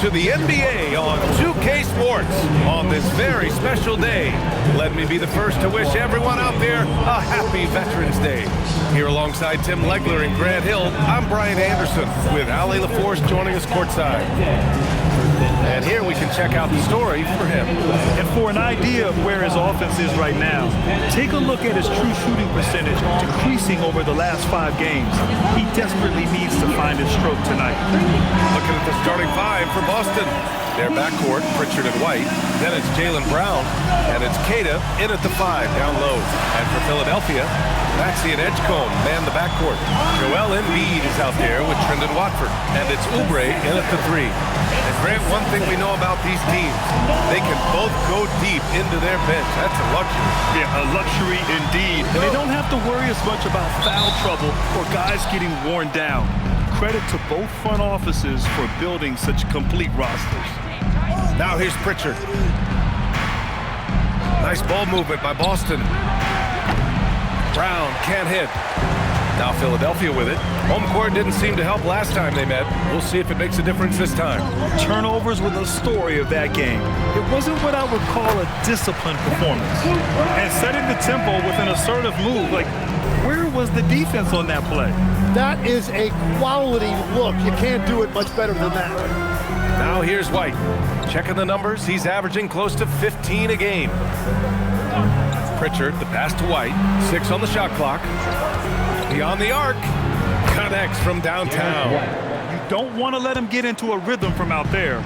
to the NBA on 2K Sports on this very special day. Let me be the first to wish everyone out there a happy Veterans Day. Here alongside Tim Legler and Grant Hill, I'm Brian Anderson with Ali LaForce joining us courtside. And here we can check out the story for him. And for an idea of where his offense is right now, take a look at his true shooting percentage decreasing over the last 5 games. He desperately needs to find his stroke tonight. Looking at the starting 5 for Boston. Their backcourt, Pritchard and White. Then it's Jaylen Brown, and it's Queta in at the 5, down low. And for Philadelphia, Maxey and Edgecombe man the backcourt. Joel Embiid is out there with Trendon Watford, and it's Oubre in at the 3. And Grant, one thing we know about these teams, they can both go deep into their bench. That's a luxury. Yeah, a luxury indeed. And they don't have to worry as much about foul trouble or guys getting worn down. Credit to both front offices for building such complete rosters. Now here's Pritchard. Nice ball movement by Boston. Brown can't hit. Now Philadelphia with it. Home court didn't seem to help last time they met. We'll see if it makes a difference this time. Turnovers were the story of that game. It wasn't what I would call a disciplined performance. And setting the tempo with an assertive move, like, where was the defense on that play? That is a quality look. You can't do it much better than that. Now here's White. Checking the numbers, he's averaging close to 15 a game. Pritchard, the pass to White. 6 on the shot clock. Beyond the arc. Connects from downtown. You don't want to let him get into a rhythm from out there.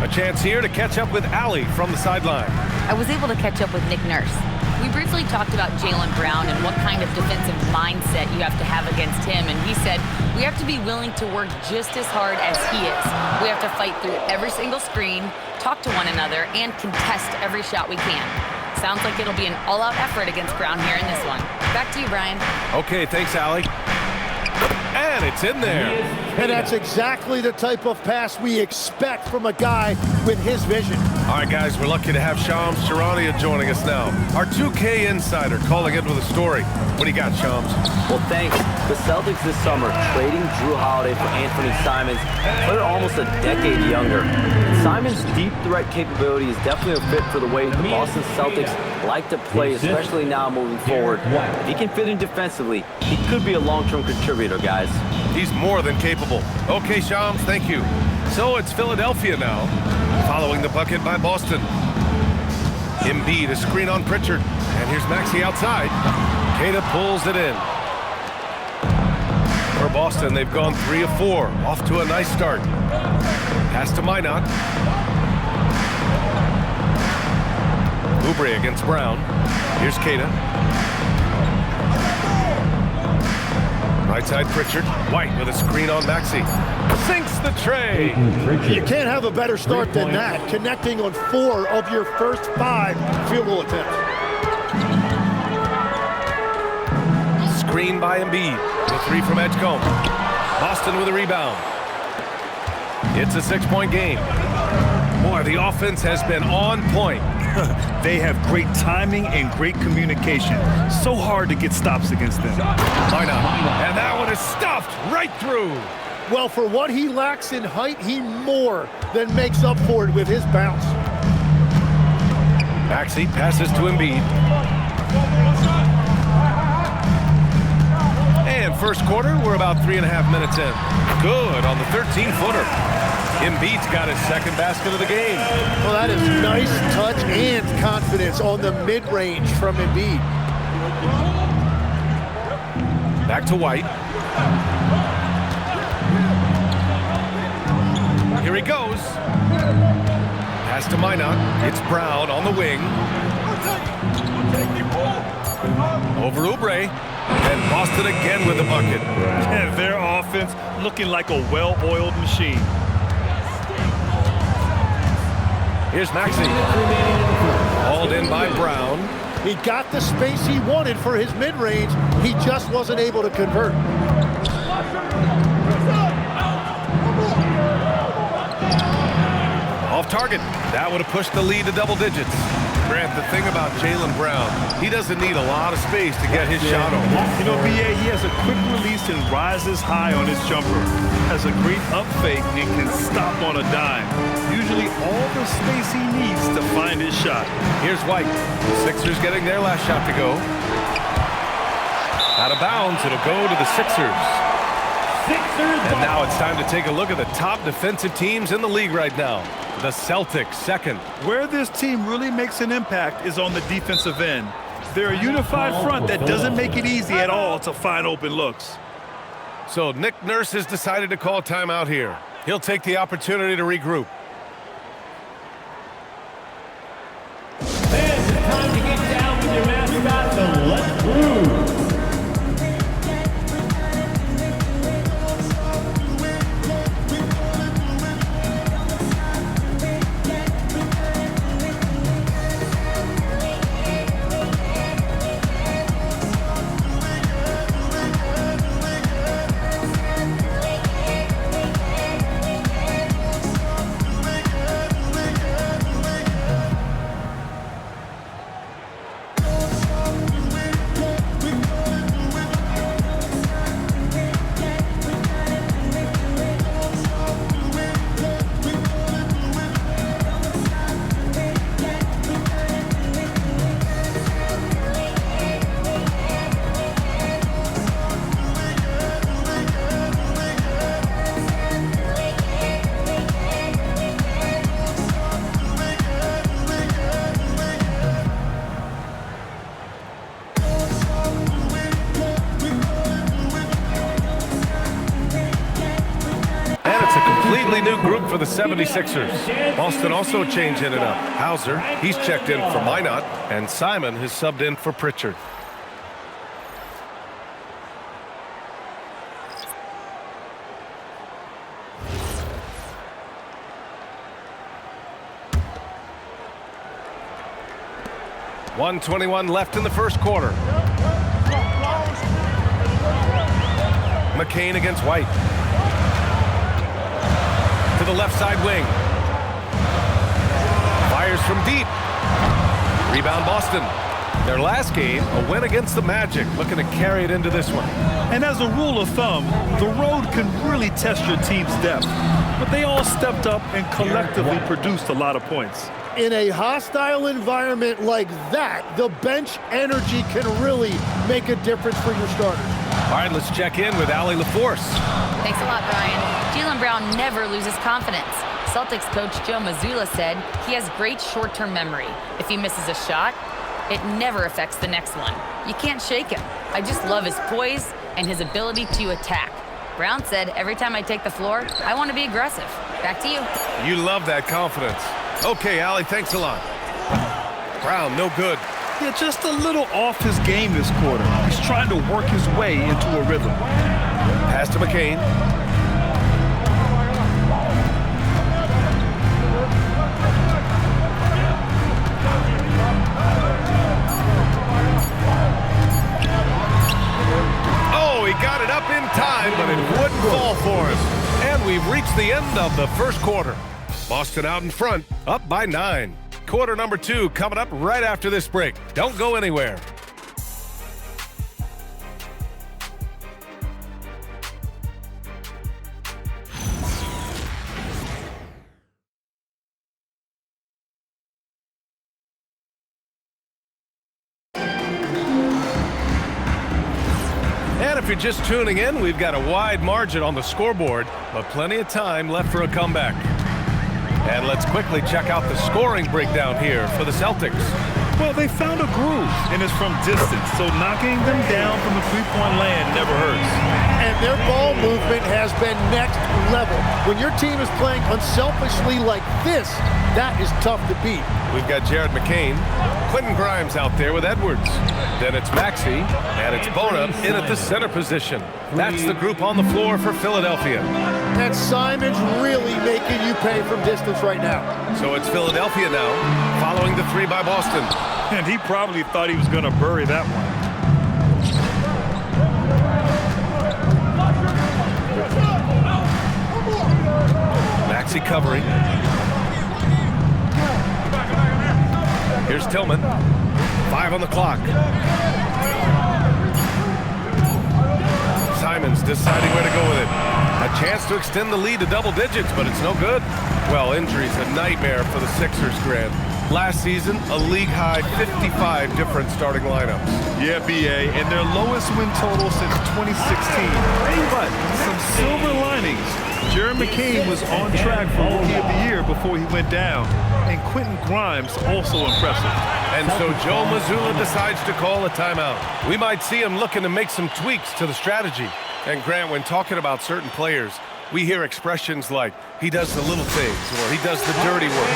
A chance here to catch up with Ali from the sideline. I was able to catch up with Nick Nurse. We briefly talked about Jaylen Brown and what kind of defensive mindset you have to have against him, and he said we have to be willing to work just as hard as he is. We have to fight through every single screen, talk to one another, and contest every shot we can. Sounds like it'll be an all-out effort against Brown here in this one. Back to you, Brian. Okay, thanks, Ali. And it's in there. And that's exactly the type of pass we expect from a guy with his vision. All right, guys, we're lucky to have Shams Charania joining us now. Our 2K insider calling in with a story. What do you got, Shams? Well, thanks. The Celtics this summer trading Drew Holiday for Anthony Simons, a player almost a decade younger. Simons' deep threat capability is definitely a fit for the way the Boston Celtics like to play, especially now moving forward. If he can fit in defensively, he could be a long-term contributor, guys. He's more than capable. Okay, Shams, thank you. So it's Philadelphia now, following the bucket by Boston. Embiid, a screen on Pritchard. And here's Maxey outside. Queta pulls it in. For Boston, they've gone 3 of 4. Off to a nice start. Pass to Minot. Oubre against Brown. Here's Queta. Right side Pritchard. White with a screen on Maxey. Sinks the tray. You can't have a better start than that, connecting on 4 of your first 5 field goal attempts. Screen by Embiid. The 3 from Edgecombe. Boston with a rebound. It's a 6-point game. Boy, the offense has been on point. They have great timing and great communication. So hard to get stops against them. Why not? And that one is stuffed right through. Well, for what he lacks in height, he more than makes up for it with his bounce. Maxey passes to Embiid. And first quarter, we're about 3.5 minutes in. Good on the 13-footer. Embiid's got his second basket of the game. Well, that is nice touch and confidence on the mid-range from Embiid. Back to White. Here he goes. Pass to Minot. It's Brown on the wing. Over Oubre. And Boston again with the bucket. And their offense looking like a well-oiled machine. Here's Maxey. Hauled in by Brown. He got the space he wanted for his mid-range. He just wasn't able to convert. Off target. That would have pushed the lead to double digits. Grant, the thing about Jaylen Brown, he doesn't need a lot of space to get his shot on. You know, B.A., he has a quick release and rises high on his jumper. Has a great up fake and can stop on a dime. Usually all the space he needs to find his shot. Here's White. The Sixers getting their last shot to go. Out of bounds, it'll go to the Sixers. And now it's time to take a look at the top defensive teams in the league right now. The Celtics second. Where this team really makes an impact is on the defensive end. They're a unified front that doesn't make it easy at all to find open looks. So Nick Nurse has decided to call timeout here. He'll take the opportunity to regroup. Fans, it's time to get down with your mascot, so let's groove. Completely new group for the 76ers. Boston also changing it up. Hauser, he's checked in for Minot, and Simon has subbed in for Pritchard. .121 left in the first quarter. McCain against White. To the left side wing. Fires from deep. Rebound Boston. Their last game, a win against the Magic, looking to carry it into this one. And as a rule of thumb, the road can really test your team's depth. But they all stepped up and collectively produced a lot of points. In a hostile environment like that, the bench energy can really make a difference for your starters. All right, let's check in with Allie LaForce. Thanks a lot, Brian. Jaylen Brown never loses confidence. Celtics coach Joe Mazzulla said he has great short-term memory. If he misses a shot, it never affects the next one. You can't shake him. I just love his poise and his ability to attack. Brown said, every time I take the floor, I want to be aggressive. Back to you. You love that confidence. Okay, Allie, thanks a lot. Brown, no good. Yeah, just a little off his game this quarter. He's trying to work his way into a rhythm. Pass to McCain. Oh, he got it up in time, but it wouldn't fall for him. And we've reached the end of the first quarter. Boston out in front, up by 9. Quarter number 2 coming up right after this break. Don't go anywhere. And if you're just tuning in, we've got a wide margin on the scoreboard, but plenty of time left for a comeback. And let's quickly check out the scoring breakdown here for the Celtics. Well, they found a groove, and it's from distance, so knocking them down from the three-point land never hurts. And their ball movement has been next level. When your team is playing unselfishly like this, that is tough to beat. We've got Jared McCain, Quentin Grimes out there with Edwards. Then it's Maxey, and it's Bona in at the center position. That's the group on the floor for Philadelphia. And Simon's really making you pay from distance right now. So it's Philadelphia now, following the 3 by Boston. And he probably thought he was going to bury that one. Maxey covering. Here's Tillman. 5 on the clock. Simons deciding where to go with it. A chance to extend the lead to double digits, but it's no good. Well, injuries a nightmare for the Sixers, Grant. Last season, a league-high 55 different starting lineups. Yeah, BA, and their lowest win total since 2016. But some silver linings. Jerry McCain was on track for Rookie of the Year before he went down. And Quentin Grimes also impressive. And so Joe Mazzulla decides to call a timeout. We might see him looking to make some tweaks to the strategy. And Grant, when talking about certain players, we hear expressions like, he does the little things, or he does the dirty work.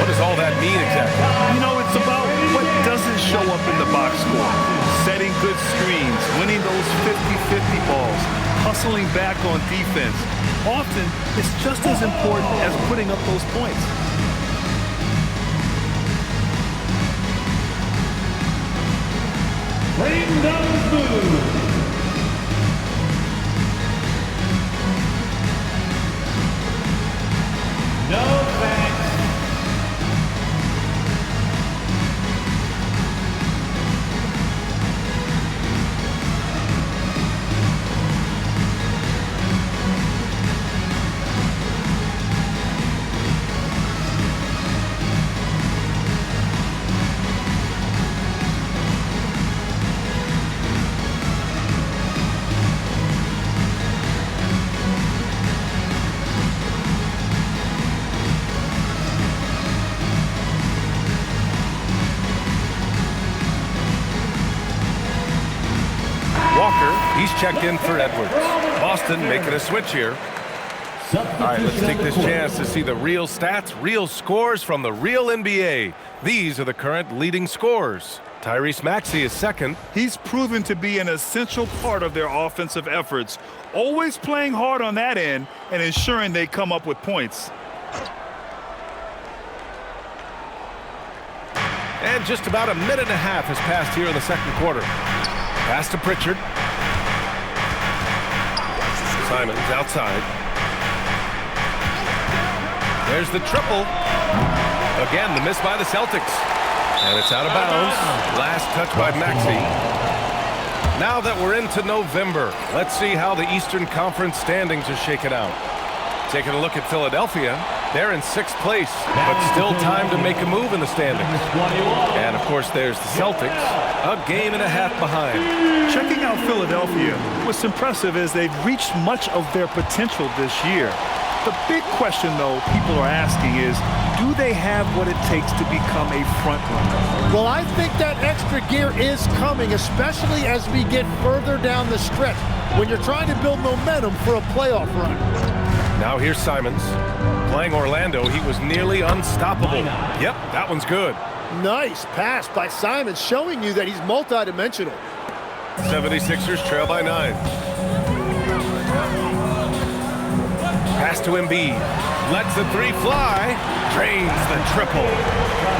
What does all that mean exactly? You know, it's about what doesn't show up in the box score. Setting good screens, winning those 50-50 balls, hustling back on defense. Often, it's just as important as putting up those points. Bring those moves. No thanks. Walker, he's checked in for Edwards. Boston making a switch here. All right, let's take this chance to see the real stats, real scores from the real NBA. These are the current leading scorers. Tyrese Maxey is second. He's proven to be an essential part of their offensive efforts, always playing hard on that end and ensuring they come up with points. And just about a minute and a half has passed here in the second quarter. Pass to Pritchard. Simons outside. There's the triple. Again, the miss by the Celtics. And it's out of bounds. Last touch by Maxey. Now that we're into November, let's see how the Eastern Conference standings are shaken out. Taking a look at Philadelphia, they're in 6th place, but still time to make a move in the standings. And of course, there's the Celtics, a game and a half behind. Checking out Philadelphia, what's impressive is they've reached much of their potential this year. The big question, though, people are asking is, do they have what it takes to become a front runner? Well, I think that extra gear is coming, especially as we get further down the stretch, when you're trying to build momentum for a playoff run. Now here's Simons. Playing Orlando, he was nearly unstoppable. Yep, that one's good. Nice pass by Simons, showing you that he's multidimensional. 76ers trail by 9. Pass to Embiid. Lets the three fly. Drains the triple.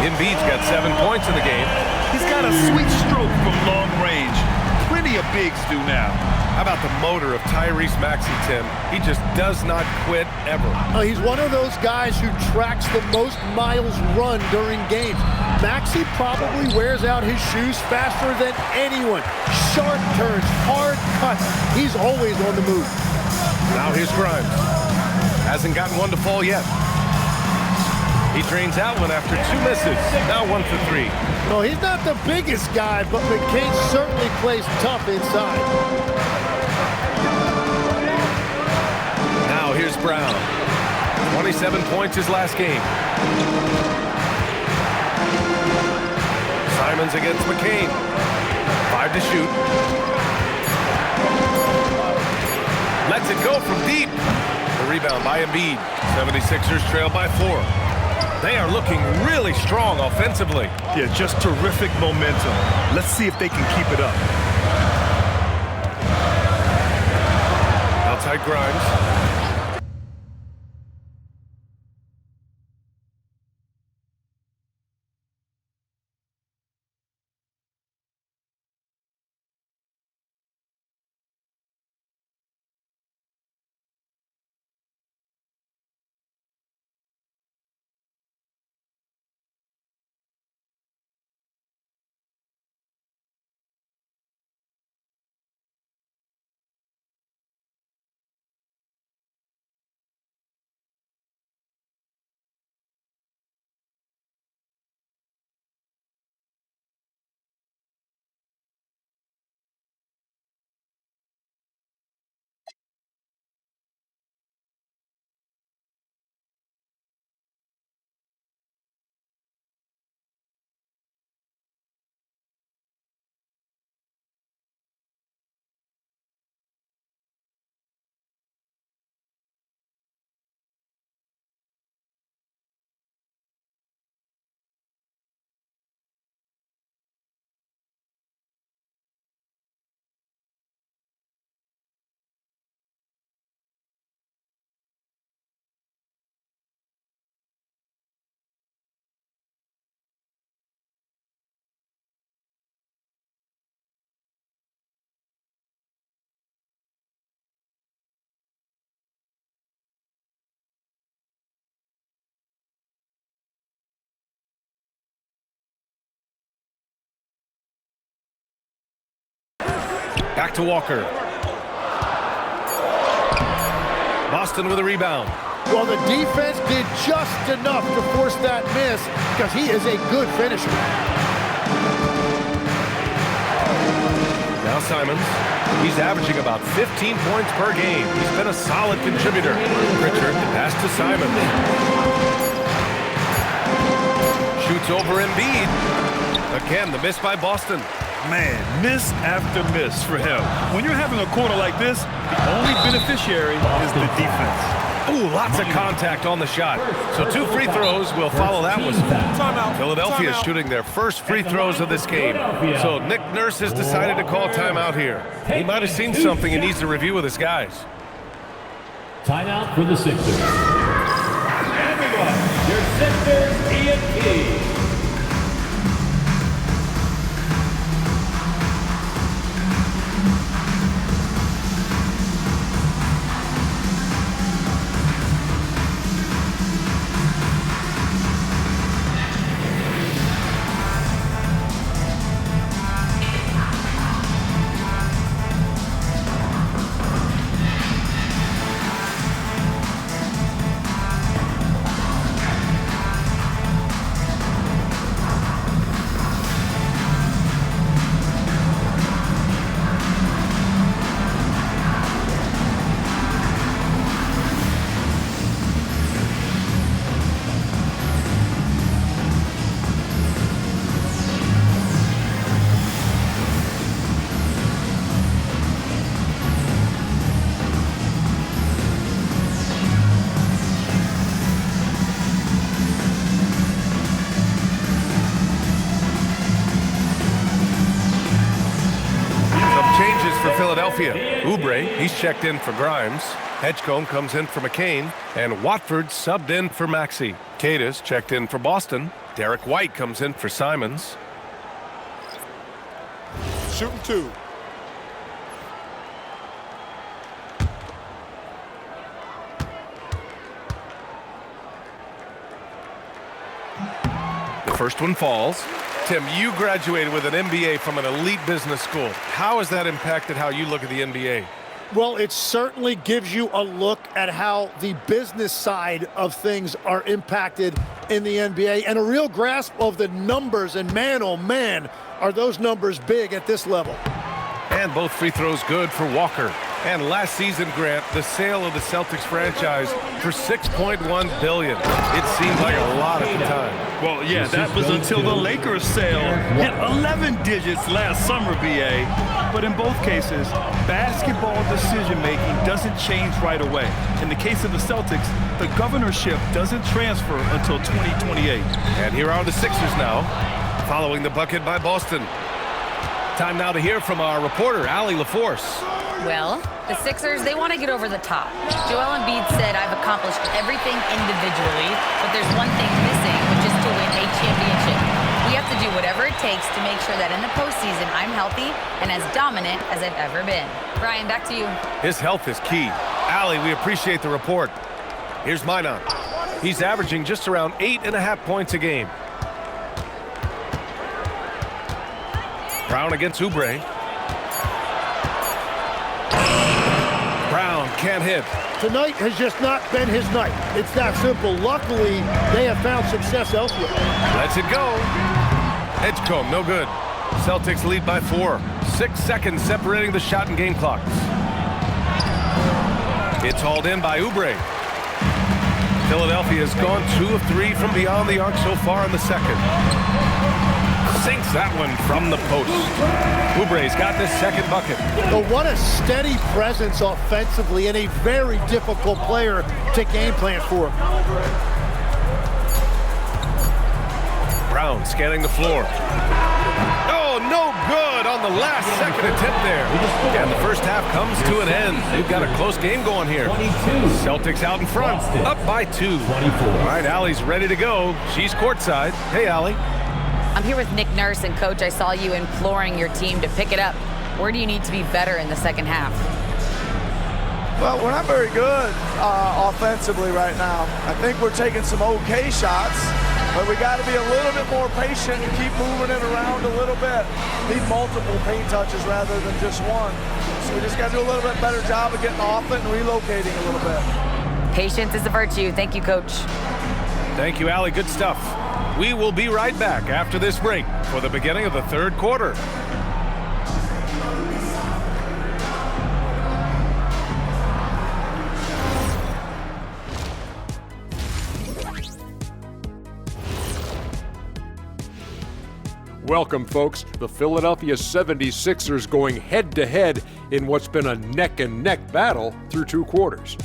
Embiid's got 7 points in the game. He's got a sweet stroke from long range. Plenty of bigs do now. How about the motor of Tyrese Maxey, Tim? He just does not quit ever. He's one of those guys who tracks the most miles run during games. Maxey probably wears out his shoes faster than anyone. Sharp turns, hard cuts. He's always on the move. Now here's Grimes. Hasn't gotten one to fall yet. He drains out one after 2 misses. Now 1 for 3. No, he's not the biggest guy, but McCain certainly plays tough inside. Now here's Brown. 27 points his last game. Simons against McCain. 5 to shoot. Lets it go from deep. The rebound by Embiid. 76ers trail by 4. They are looking really strong offensively. Yeah, just terrific momentum. Let's see if they can keep it up. Outside Grimes. Back to Walker. Boston with a rebound. Well, the defense did just enough to force that miss because he is a good finisher. Now Simons. He's averaging about 15 points per game. He's been a solid contributor. Pritchard pass to Simons. Shoots over Embiid. Again, the miss by Boston. Man, miss after miss for him. When you're having a quarter like this, the only beneficiary is the defense. Ooh, lots of contact on the shot. So 2 free throws will follow that whistle. Philadelphia is shooting their first free throws of this game. So Nick Nurse has decided to call timeout here. He might have seen something he needs to review with his guys. Timeout for the Sixers. Everyone, your Sixers ENT. Philadelphia. Oubre, he's checked in for Grimes. Edgecombe comes in for McCain. And Watford subbed in for Maxey. Cadiz checked in for Boston. Derek White comes in for Simons. Shooting 2. The first one falls. Tim, you graduated with an MBA from an elite business school. How has that impacted how you look at the NBA? Well, it certainly gives you a look at how the business side of things are impacted in the NBA and a real grasp of the numbers. And man, oh man, are those numbers big at this level. And both free throws good for Walker. And last season, Grant, the sale of the Celtics franchise for $6.1 billion. It seemed like a lot at the time. Well, yeah, that was until the Lakers sale hit 11 digits last summer, BA. But in both cases, basketball decision-making doesn't change right away. In the case of the Celtics, the governorship doesn't transfer until 2028. And here are the Sixers now, following the bucket by Boston. Time now to hear from our reporter, Allie LaForce. Well, the Sixers, they want to get over the top. Joel Embiid said, I've accomplished everything individually, but there's one thing missing, which is to win a championship. We have to do whatever it takes to make sure that in the postseason, I'm healthy and as dominant as I've ever been. Brian, back to you. His health is key. Allie, we appreciate the report. Here's Minot. He's averaging just around 8.5 points a game. Brown against Oubre. Brown can't hit. Tonight has just not been his night. It's that simple. Luckily, they have found success elsewhere. Lets it go. Edgecombe, no good. Celtics lead by 4. 6 seconds separating the shot and game clocks. It's hauled in by Oubre. Philadelphia has gone 2 of 3 from beyond the arc so far in the second. Sinks that one from the post. Oubre's got this second bucket. But what a steady presence offensively and a very difficult player to game plan for. Brown scanning the floor. Oh, no good on the last second attempt there. And the first half comes to an end. We've got a close game going here. Celtics out in front, up by 2. All right, Allie's ready to go. She's courtside. Hey, Allie. I'm here with Nick Nurse, and Coach, I saw you imploring your team to pick it up. Where do you need to be better in the second half? Well, we're not very good offensively right now. I think we're taking some okay shots, But we got to be a little bit more patient and keep moving it around a little bit. Need multiple paint touches rather than just one. So we just got to do a little bit better job of getting off it and relocating a little bit. Patience is a virtue. Thank you, Coach. Thank you, Allie. Good stuff. We will be right back after this break for the beginning of the third quarter. Welcome, folks. The Philadelphia 76ers going head-to-head in what's been a neck-and-neck battle through 2 quarters.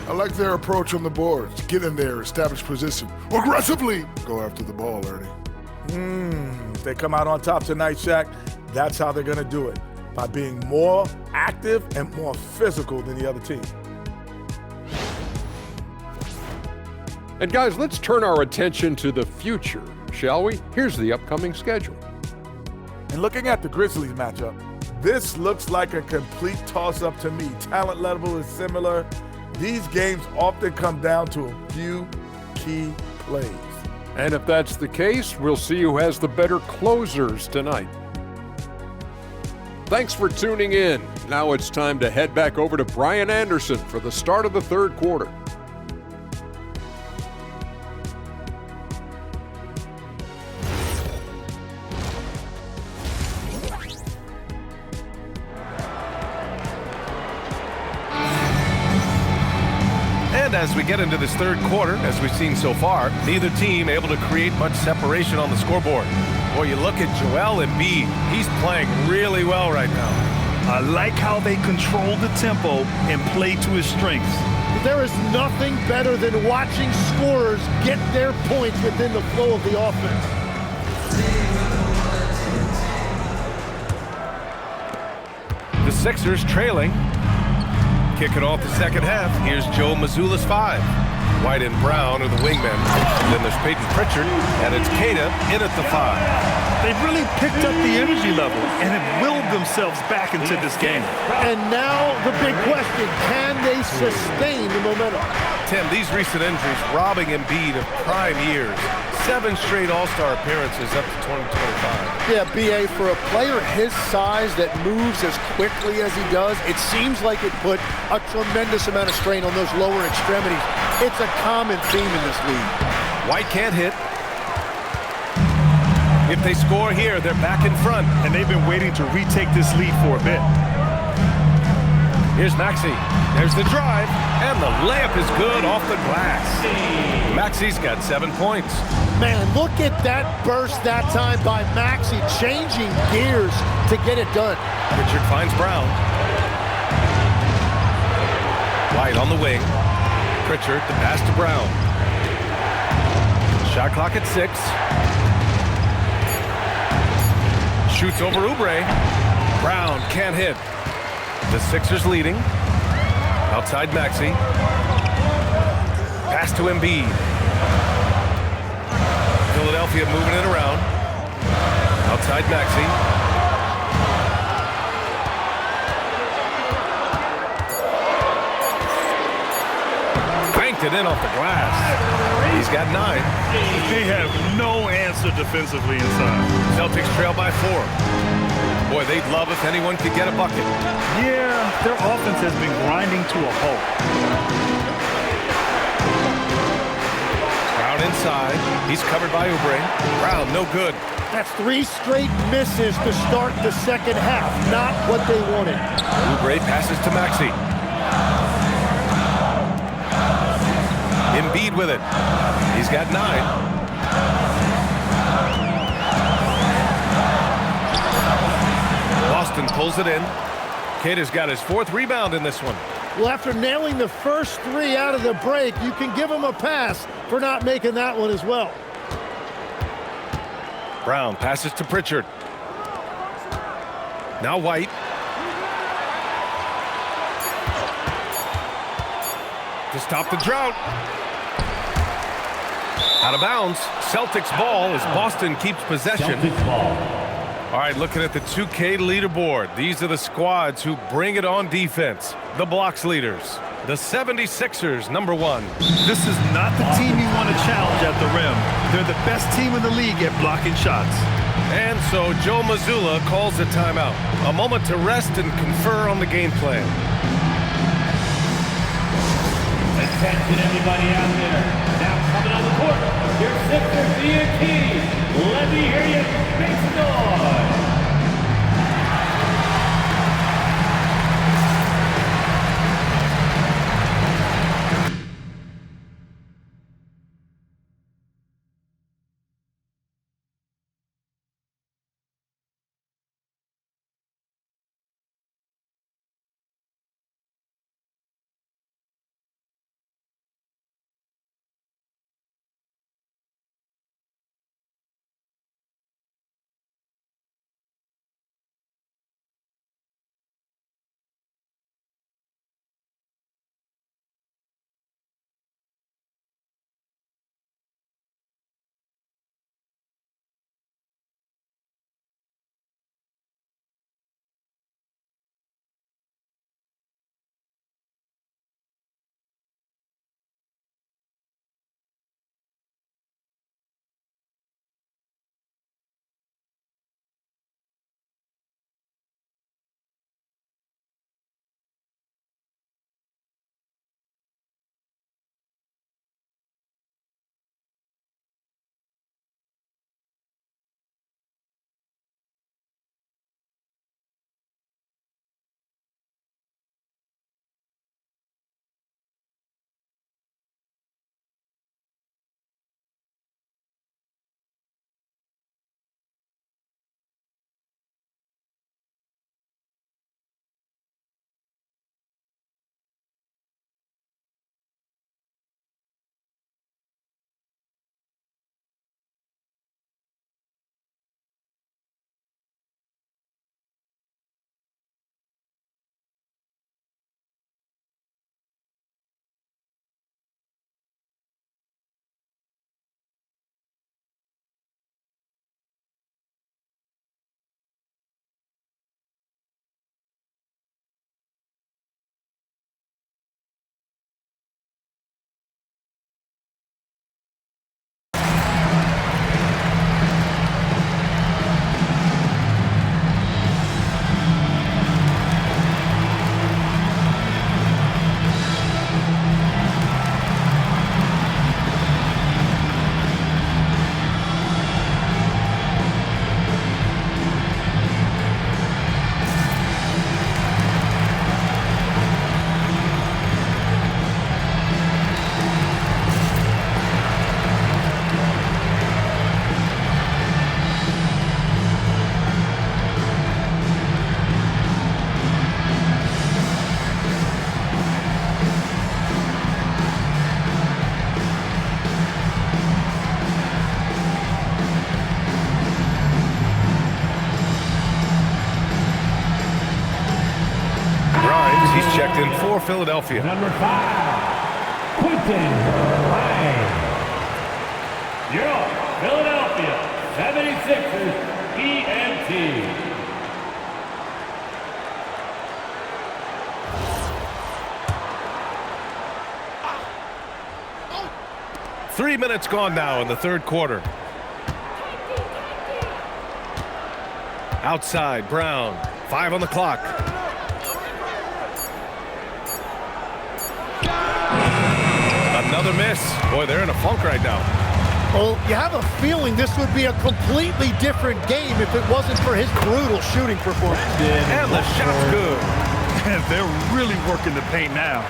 I like their approach on the boards. Get in there, establish position. Aggressively go after the ball, Ernie. If they come out on top tonight, Shaq, that's how they're going to do it. By being more active and more physical than the other team. And guys, let's turn our attention to the future, shall we? Here's the upcoming schedule. And looking at the Grizzlies matchup, this looks like a complete toss-up to me. Talent level is similar. These games often come down to a few key plays. And if that's the case, we'll see who has the better closers tonight. Thanks for tuning in. Now it's time to head back over to Brian Anderson for the start of the third quarter. And as we get into this third quarter, as we've seen so far, neither team able to create much separation on the scoreboard. Boy, you look at Joel Embiid. He's playing really well right now. I like how they control the tempo and play to his strengths. There is nothing better than watching scorers get their points within the flow of the offense. The Sixers trailing. Kick it off the second half. Here's Joe Mazzulla's 5. White and Brown are the wingmen. Then there's Peyton Pritchard, and it's Queta in at the 5. They've really picked up the energy level and have willed themselves back into this game. And now the big question, can they sustain the momentum? Tim, these recent injuries robbing Embiid of prime years. 7 straight All-Star appearances up to 2025. Yeah, B.A., for a player his size that moves as quickly as he does, it seems like it put a tremendous amount of strain on those lower extremities. It's a common theme in this league. White can't hit. If they score here, they're back in front. And they've been waiting to retake this lead for a bit. Here's Maxey. There's the drive, and the layup is good off the glass. Maxey's got 7 points. Man, look at that burst that time by Maxey, changing gears to get it done. Richard finds Brown. White on the wing. Pritchard, the pass to Brown. Shot clock at 6. Shoots over Oubre. Brown can't hit. The Sixers leading. Outside Maxey. Pass to Embiid. Philadelphia moving it around. Outside Maxey. Banked it in off the glass. He's got 9. They have no answer defensively inside. Celtics trail by 4. Boy, they'd love if anyone could get a bucket. Yeah, their offense has been grinding to a halt. Brown inside. He's covered by Oubre. Brown, no good. That's 3 straight misses to start the second half. Not what they wanted. Oubre passes to Maxey. Embiid with it. He's got 9. Boston pulls it in. Queta's got his 4th rebound in this one. Well, after nailing the first 3 out of the break, you can give him a pass for not making that one as well. Brown passes to Pritchard. Now White. To stop the drought. Out of bounds. Celtics ball as Boston keeps possession. Celtics ball. All right, looking at the 2K leaderboard. These are the squads who bring it on defense. The blocks leaders. The 76ers, number 1. This is not the team you want to challenge at the rim. They're the best team in the league at blocking shots. And so Joe Mazzulla calls a timeout. A moment to rest and confer on the game plan. Attention everybody out there. Now coming on the court, your Sixers DNT. Let me hear you make some noise. checked in for Philadelphia. Number 5, Quentin Grimes. Your Philadelphia 76ers EMT. 3 minutes gone now in the third quarter. Outside, Brown. 5 on the clock. Another miss. Boy, they're in a funk right now. Well, you have a feeling this would be a completely different game if it wasn't for his brutal shooting performance. And the shot's good. They're really working the paint now.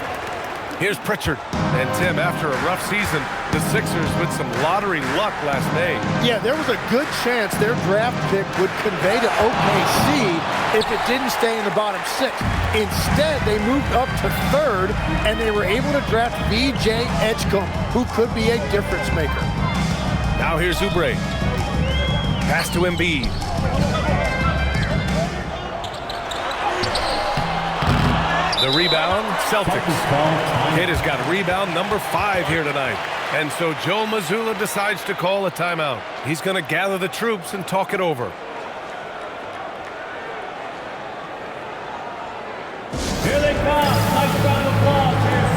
Here's Pritchard. And Tim, after a rough season, the Sixers with some lottery luck last May. Yeah, there was a good chance their draft pick would convey to OKC if it didn't stay in the bottom 6. Instead, they moved up to 3rd, and they were able to draft VJ Edgecombe, who could be a difference maker. Now here's Oubre. Pass to Embiid. The rebound, Celtics. Kid has got rebound number 5 here tonight. And so Joe Mazzulla decides to call a timeout. He's going to gather the troops and talk it over. Here they come. Nice round of applause. Here's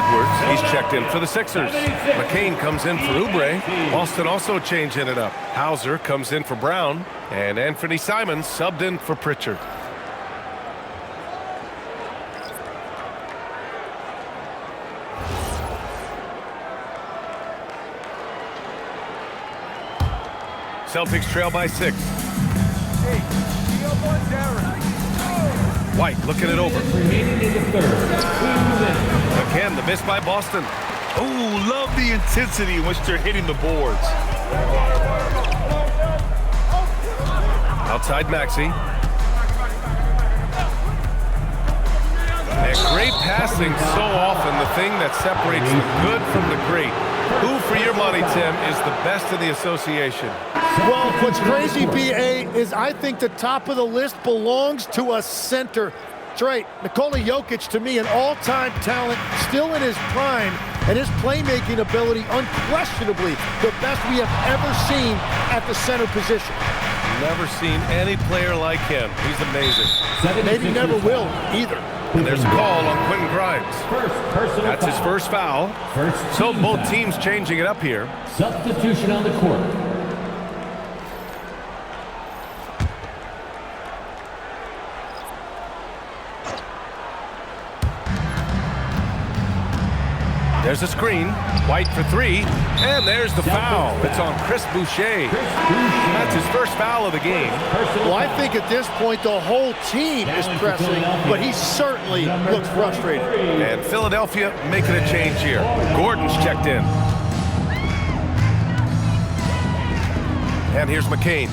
Edwards, he's checked in for the Sixers. McCain comes in for Oubre. Boston also changing it up. Hauser comes in for Brown. And Anthony Simons subbed in for Pritchard. Celtics trail by 6. White looking it over. Again, the miss by Boston. Oh, love the intensity in which they're hitting the boards. Outside Maxey. And great passing, so often the thing that separates the good from the great. Who, for your money, Tim, is the best in the association? Well, what's crazy, B.A., is I think the top of the list belongs to a center. That's right. Nikola Jokic, to me, an all-time talent, still in his prime, and his playmaking ability, unquestionably, the best we have ever seen at the center position. Never seen any player like him. He's amazing. Maybe never will, either. And there's a call on Quentin Grimes. That's his first foul. So both teams changing it up here. Substitution on the court. There's a screen. White for 3. And there's the foul. It's on Chris Boucher. That's his first foul of the game. Well, I think at this point the whole team is pressing, but he certainly looks frustrated. And Philadelphia making a change here. Gordon's checked in. And here's McCain.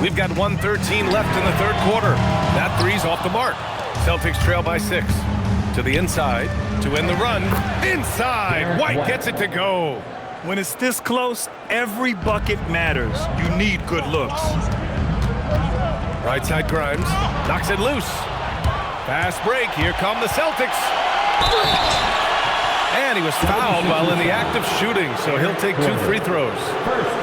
We've got 1:13 left in the third quarter. That three's off the mark. Celtics trail by 6. To the inside, to end the run. Inside! White gets it to go. When it's this close, every bucket matters. You need good looks. Right side Grimes. Knocks it loose. Fast break. Here come the Celtics. And he was fouled while in the act of shooting, so he'll take 2 free throws.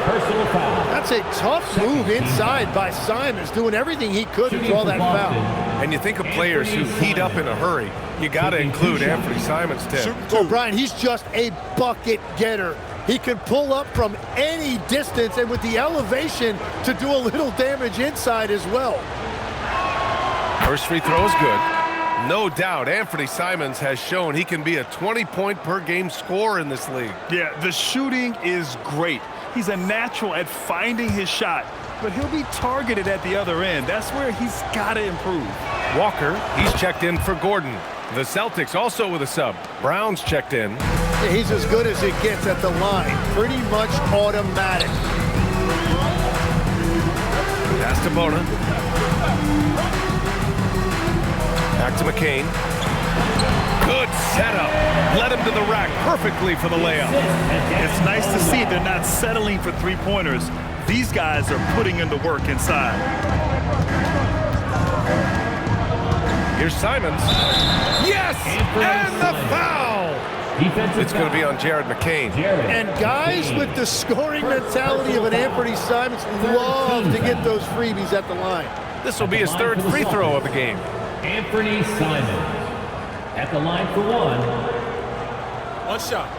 Personal foul. That's a tough move inside by Simons, doing everything he could to draw that foul. And you think of players who heat up in a hurry, you got to include Anthony Simons, Tim. Well, Brian, he's just a bucket getter. He can pull up from any distance, and with the elevation to do a little damage inside as well. First free throw is good. No doubt, Anthony Simons has shown he can be a 20-point-per-game scorer in this league. Yeah, the shooting is great. He's a natural at finding his shot, but he'll be targeted at the other end. That's where he's got to improve. Walker, he's checked in for Gordon. The Celtics also with a sub. Brown's checked in. Yeah, he's as good as it gets at the line. Pretty much automatic. Pass to Bona. Back to McCain. Good setup. Led him to the rack perfectly for the layup. It's nice to see they're not settling for three-pointers. These guys are putting in the work inside. Here's Simons. Yes! And the foul! It's going to be on Jared McCain. And guys with the scoring mentality of an Anthony Simons love to get those freebies at the line. This will be his third free throw of the game. Anthony Simons at the line for 1. One shot.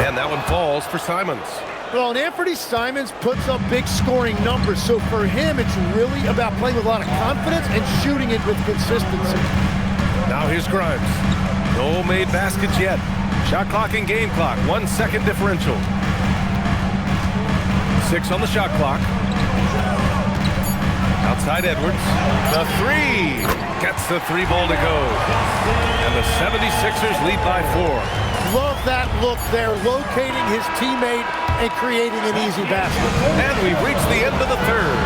And that one falls for Simons. Well, and Anthony Simons puts up big scoring numbers, so for him it's really about playing with a lot of confidence and shooting it with consistency. Now here's Grimes. No made baskets yet. Shot clock and game clock. 1 second differential. 6 on the shot clock. Outside Edwards. The 3. Gets the 3 ball to go. And the 76ers lead by 4. Love that look there, locating his teammate and creating an easy basket. And we've reached the end of the third.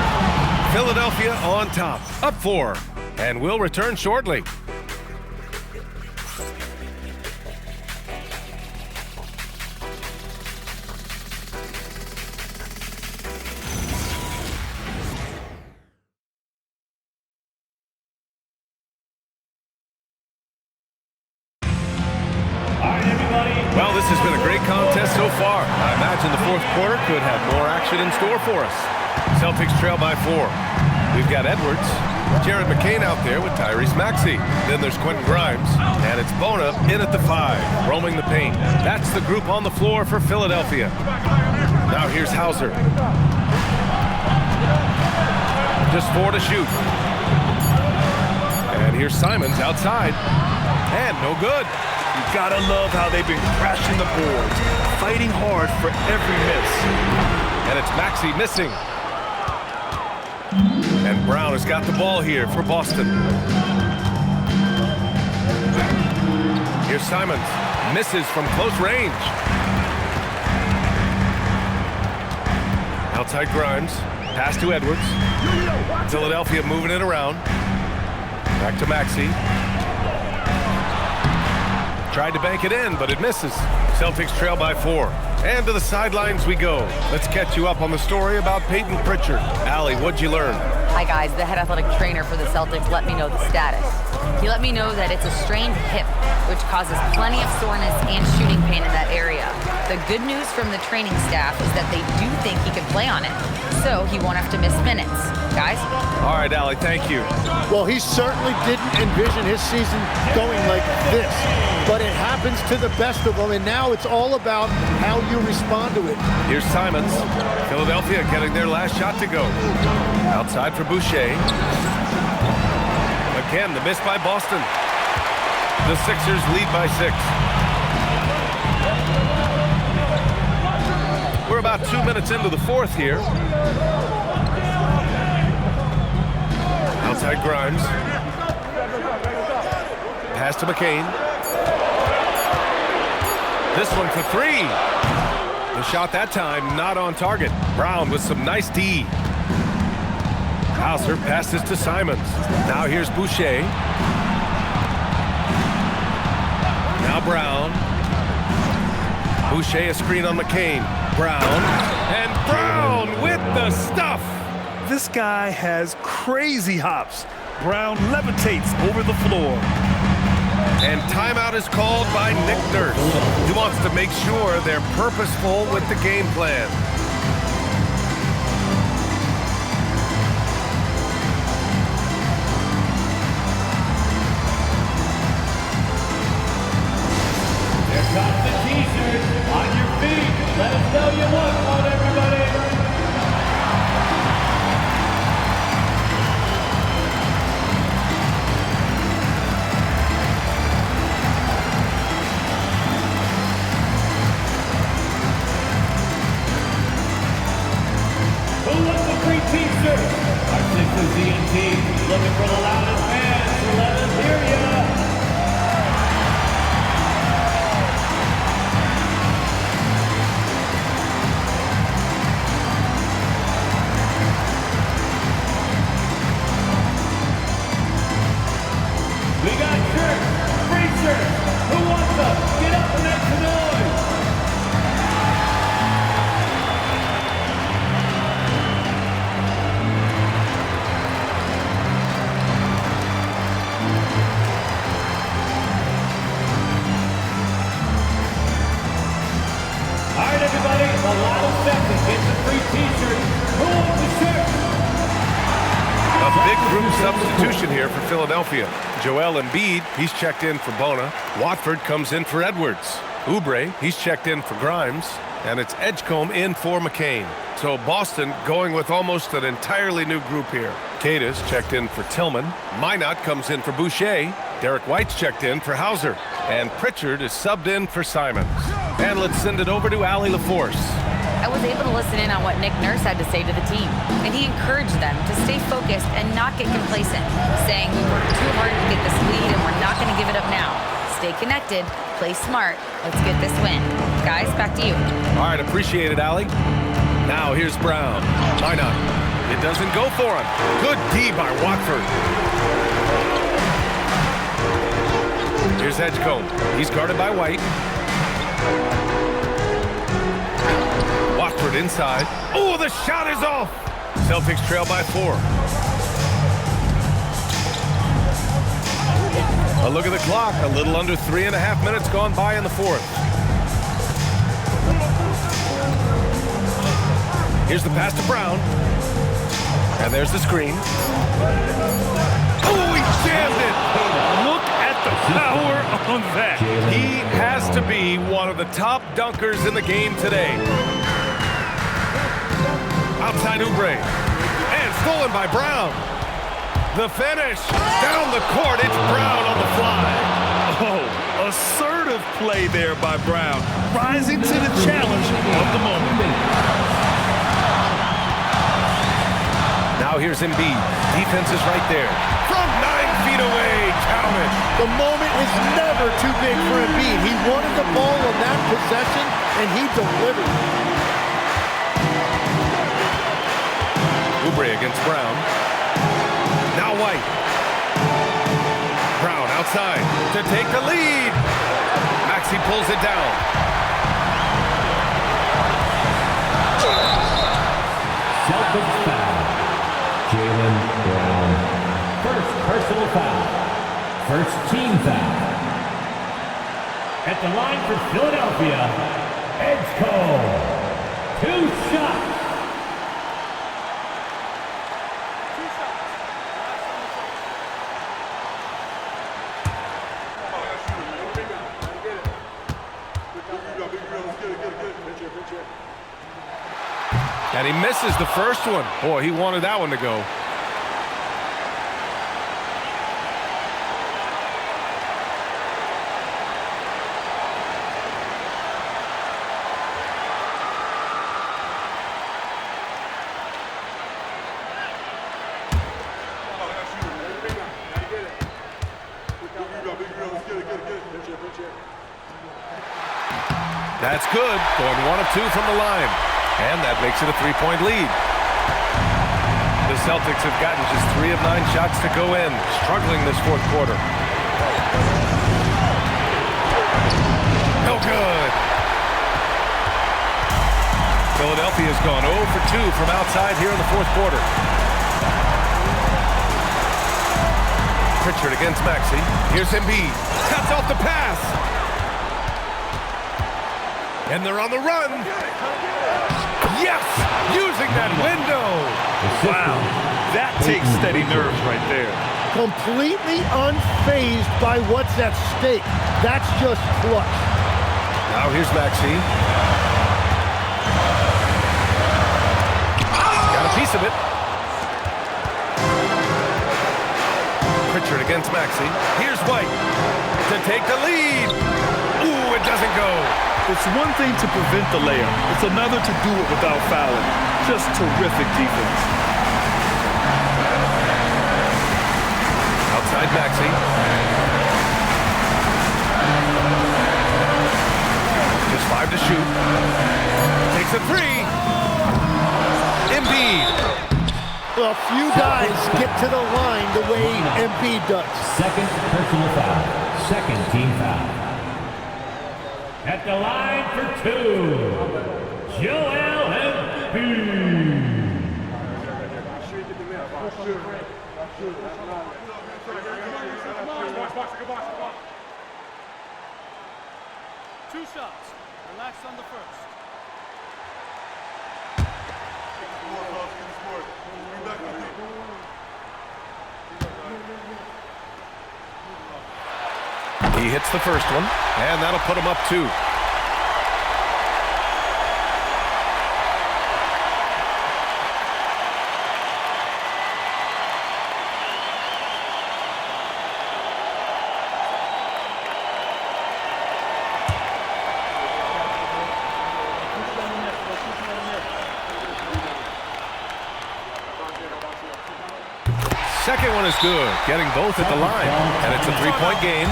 Philadelphia on top, up 4. And we'll return shortly. Well, this has been a great contest so far. I imagine the fourth quarter could have more action in store for us. Celtics trail by 4. We've got Edwards, Jared McCain out there with Tyrese Maxey. Then there's Quentin Grimes, and it's Bona in at the 5, roaming the paint. That's the group on the floor for Philadelphia. Now here's Hauser. Just 4 to shoot. And here's Simons outside. And no good. You gotta love how they've been crashing the boards, fighting hard for every miss. And it's Maxey missing. And Brown has got the ball here for Boston. Here's Simons. Misses from close range. Outside Grimes. Pass to Edwards. Philadelphia moving it around. Back to Maxey. Tried to bank it in, but it misses. Celtics trail by 4. And to the sidelines we go. Let's catch you up on the story about Peyton Pritchard. Allie, what'd you learn? Hi guys, the head athletic trainer for the Celtics let me know the status. He let me know that it's a strained hip, which causes plenty of soreness and shooting pain in that area. The good news from the training staff is that they do think he can play on it, so he won't have to miss minutes. Guys? All right, Allie, thank you. Well, he certainly didn't envision his season going like this, but it happens to the best of them, and now it's all about how you respond to it. Here's Simons. Philadelphia getting their last shot to go. Outside for Boucher. Again, the miss by Boston. The Sixers lead by 6. We're about 2 minutes into the fourth here. Outside Grimes. Pass to McCain. This one for 3. The shot that time not on target. Brown with some nice D. Hauser passes to Simons. Now here's Boucher. Now Brown. Boucher a screen on McCain. Brown. And Brown with the stuff. This guy has crazy hops. Brown levitates over the floor. And timeout is called by Nick Nurse. He wants to make sure they're purposeful with the game plan. Here comes the t-shirt. On your feet. Let us know you want one, everybody. Who wants the free t-shirt? Our Sixers DNT looking for the loudest fans. So let us hear ya. We got shirts, free shirts. Who wants them? Get up and make some noise. All right, everybody, the loudest section gets a free t-shirt. Who wants the shirt? A big group substitution here for Philadelphia. Joel Embiid, he's checked in for Bona. Watford comes in for Edwards. Oubre, he's checked in for Grimes. And it's Edgecombe in for McCain. So Boston going with almost an entirely new group here. Cada's checked in for Tillman. Minot comes in for Boucher. Derek White's checked in for Hauser. And Pritchard is subbed in for Simons. And let's send it over to Allie LaForce. I was able to listen in on what Nick Nurse had to say to the team, and he encouraged them to stay focused and not get complacent, saying we worked too hard to get this lead and we're not going to give it up now. Stay connected, play smart, let's get this win. Guys, back to you. All right, appreciate it, Allie. Now here's Brown. Why not? It doesn't go for him. Good D by Watford. Here's Edgecombe. He's guarded by White. Watford inside. Oh, the shot is off. Celtics trail by 4. A look at the clock. A little under 3.5 minutes gone by in the fourth. Here's the pass to Brown. And there's the screen. Oh, he jammed it! Look at the power on that. He has to be one of the top dunkers in the game today. Outside Oubre. And stolen by Brown. The finish. Down the court, it's Brown on the fly. Oh, assertive play there by Brown. Rising to the challenge of the moment. Now here's Embiid. Defense is right there. From 9 feet away, count it. The moment is never too big for Embiid. He wanted the ball on that possession, and he delivered. Oubre against Brown. Now White. Brown outside to take the lead. Maxey pulls it down. Celtics foul. Jaylen Brown. First personal foul. First team foul. At the line for Philadelphia, Edge Cole. 2 shots. And he misses the first one. Boy, he wanted that one to go. That's good. Going 1 of 2 from the line. And that makes it a 3-point lead. The Celtics have gotten just 3 of 9 shots to go in, struggling this fourth quarter. No good. Philadelphia's gone 0 for 2 from outside here in the fourth quarter. Pritchard against Maxey. Here's Embiid. Cuts off the pass. And they're on the run. Yes! Using that window. Wow. That takes steady nerves right there. Completely unfazed by what's at stake. That's just clutch. Now here's Maxey. Got a piece of it. Pritchard against Maxey. Here's White to take the lead. Ooh, it doesn't go. It's one thing to prevent the layup. It's another to do it without fouling. Just terrific defense. Outside Maxey. Just 5 to shoot. Takes a 3. Embiid. A few guys get to the line the way Embiid does. Second personal foul. Second team foul. At the line for 2, Joel Embiid. 2 shots. Relax on the first. He hits the first one, and that'll put him up 2. Second one is good, getting both at the line, and it's a 3-point game.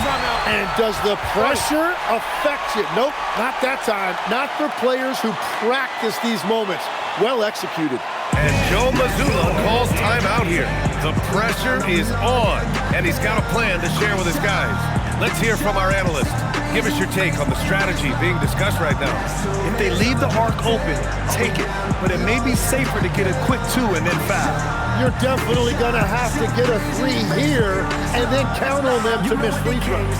And does the pressure affect you? Nope, not that time. Not for players who practice these moments. Well executed. And Joe Mazzulla calls timeout here. The pressure is on, and he's got a plan to share with his guys. Let's hear from our analyst. Give us your take on the strategy being discussed right now. If they leave the arc open, take it. But it may be safer to get a quick 2 and then foul. You're definitely going to have to get a 3 here and then count on them to miss free throws.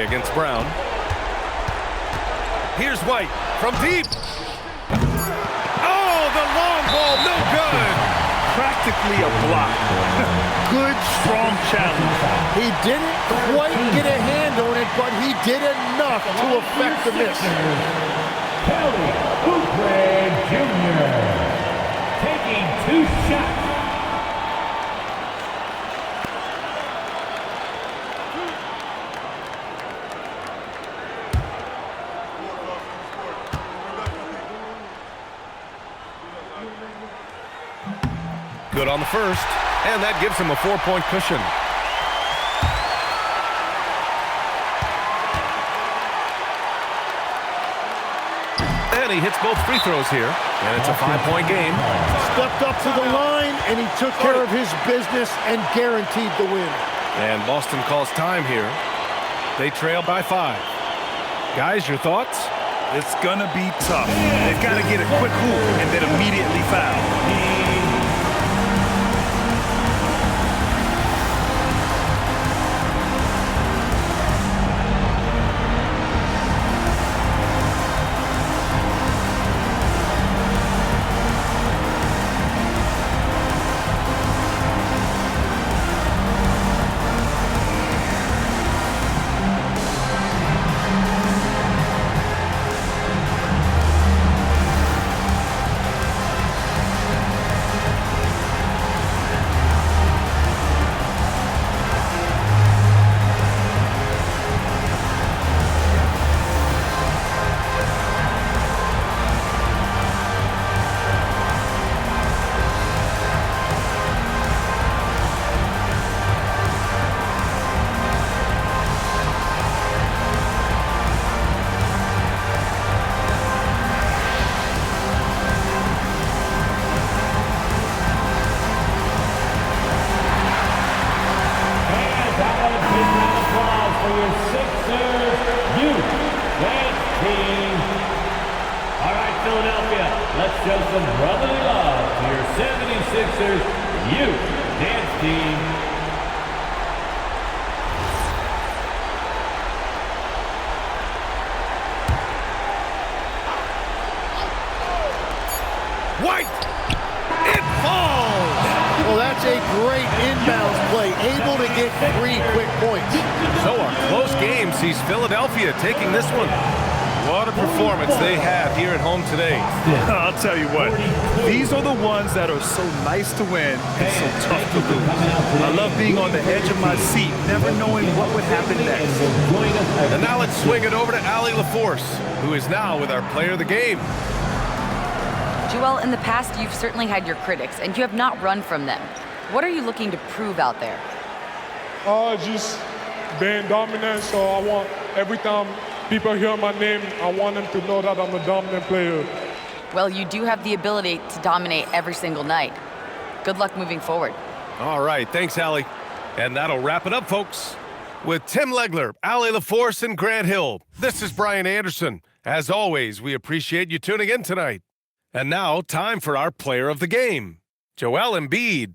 against Brown. Here's White from deep. Oh, the long ball, no good. Practically a block. Good, strong challenge. He didn't quite get a hand on it, but he did enough to affect the miss. Kelly Oubre Jr. taking 2 shots. Good on the first, and that gives him a 4-point cushion. And he hits both free throws here, and it's a 5-point game. Stepped up to the line, and he took care of his business and guaranteed the win. And Boston calls time here. They trail by 5. Guys, your thoughts? It's going to be tough. They've got to get a quick hoop and then immediately foul. Let's show some brotherly love to your 76ers youth dance team. White! It falls! Well, that's a great inbounds play, able to get 3 quick points. So a close game sees Philadelphia taking this one. What a performance they have here at home today. I'll tell you what, these are the ones that are so nice to win and so tough to lose. I love being on the edge of my seat, never knowing what would happen next. And now let's swing it over to Allie LaForce, who is now with our player of the game. Joel, in the past, you've certainly had your critics, and you have not run from them. What are you looking to prove out there? Just being dominant, so I want every time people hear my name, I want them to know that I'm a dominant player. Well, you do have the ability to dominate every single night. Good luck moving forward. All right, thanks, Allie. And that'll wrap it up, folks. With Tim Legler, Allie LaForce, and Grant Hill, this is Brian Anderson. As always, we appreciate you tuning in tonight. And now, time for our player of the game, Joel Embiid.